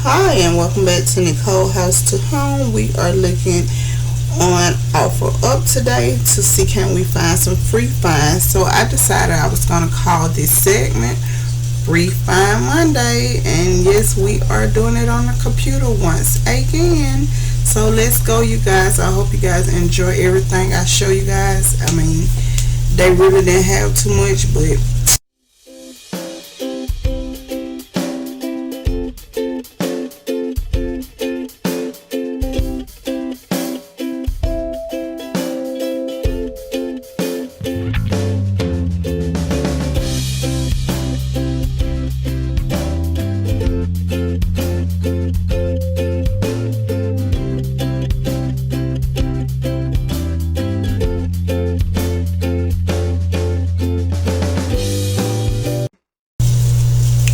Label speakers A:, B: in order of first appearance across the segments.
A: Hi and welcome back to Nikko House to Home. We are looking on Offerup today to see can we find some free finds. So I decided I was going to call this segment Free Find Monday, and yes, we are doing it on the computer once again. So let's go, you guys. I hope you guys enjoy everything I show you guys. I mean, they really didn't have too much, but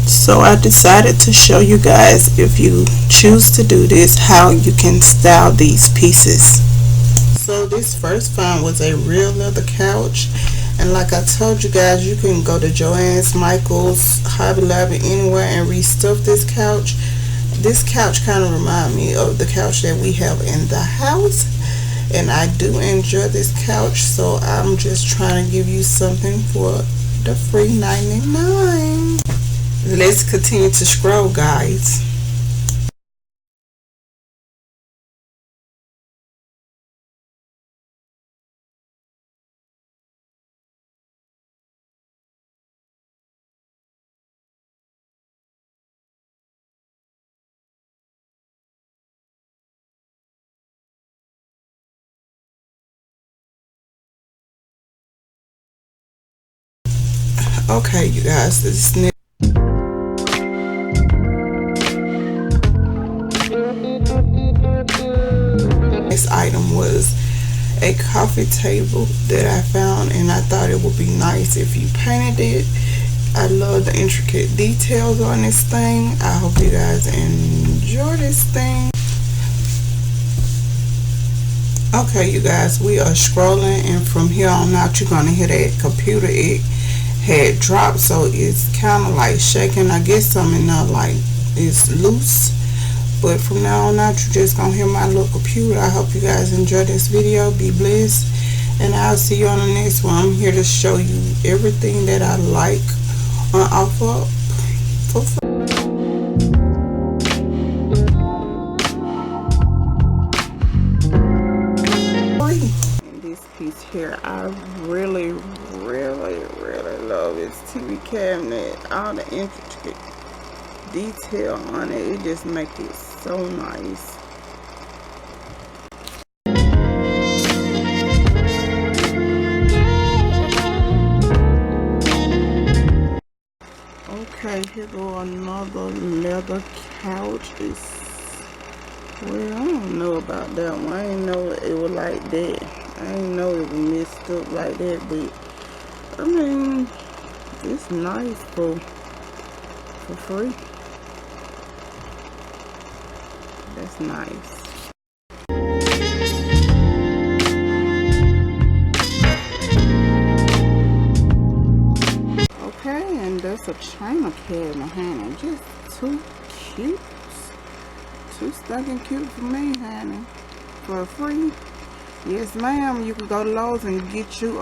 A: so I decided to show you guys, if you choose to do this, how you can style these pieces. So this first find was a real leather couch, and like I told you guys, you can go to Joann's, Michael's, Hobby Lobby, anywhere and restuff this couch. This couch kind of reminds me of the couch that we have in the house, and I do enjoy this couch, so I'm just trying to give you something for the free 99. Let's continue to scroll, guys. Okay, you guys, this next item was a coffee table that I found, and I thought it would be nice if you painted it. I love the intricate details on this thing. I hope you guys enjoy this thing. Okay, you guys, we are scrolling, and from here on out you're gonna hear that computer. It had dropped, so it's kind of like shaking. I guess something not like it's loose, but from now on out you're just gonna hear my little computer. I hope you guys enjoy this video. Be blessed, and I'll see you on the next one. I'm here to show you everything that I like on Offerup for free. This piece here, I really love this TV cabinet. All the intricate detail on it, it just makes it so nice. Okay, here go another leather couch. Well, I don't know about that one. I didn't know it was like that. I didn't know it was messed up like that, but I mean, it's nice for free. That's nice. Okay, and that's a china cabinet, honey. Just too cute. Too stinking cute for me, honey. For free. Yes, ma'am. You can go to Lowe's and get you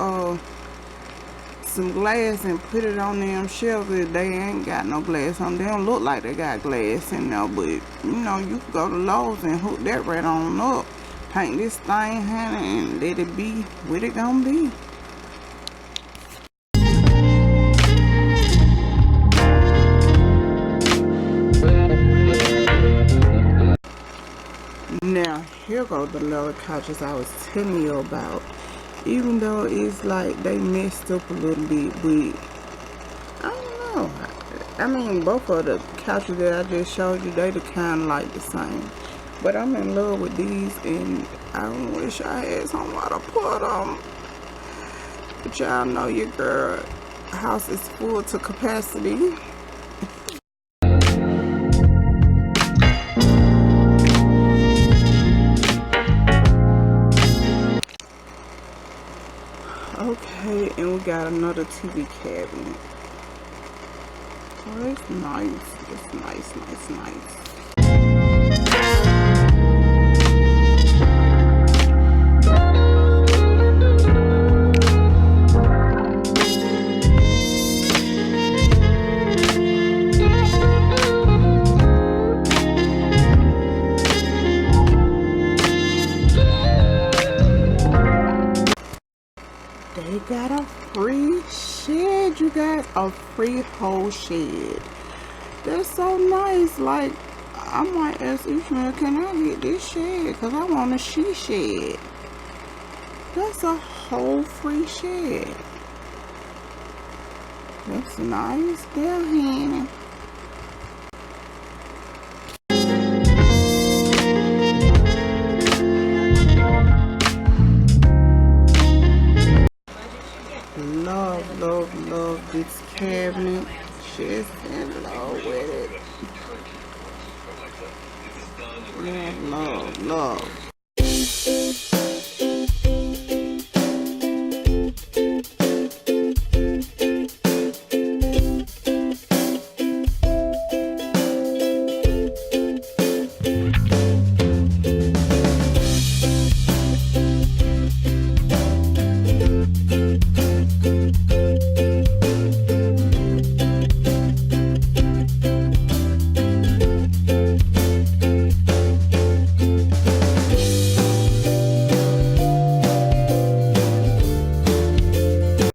A: some glass and put it on them shelves if they ain't got no glass on. They don't look like they got glass in there, but you know, you can go to Lowe's and hook that right on up. Paint this thing, honey, and let it be what it gonna be. Now, here go the leather couches I was telling you about. Even though it's like they messed up a little bit, but I don't know. I mean, both of the couches that I just showed you, they the kind of like the same. But I'm in love with these, and I wish I had somewhere to put them. But y'all know your girl house is full to capacity. Okay, and we got another TV cabinet. Oh, it's nice. It's nice. got a free shed, you guys. A free whole shed. That's so nice. Like, I might ask Ishmael, can I get this shed? Because I want a she shed. That's a whole free shed. That's nice there, honey. Love this cabinet. Just in love with it. Love.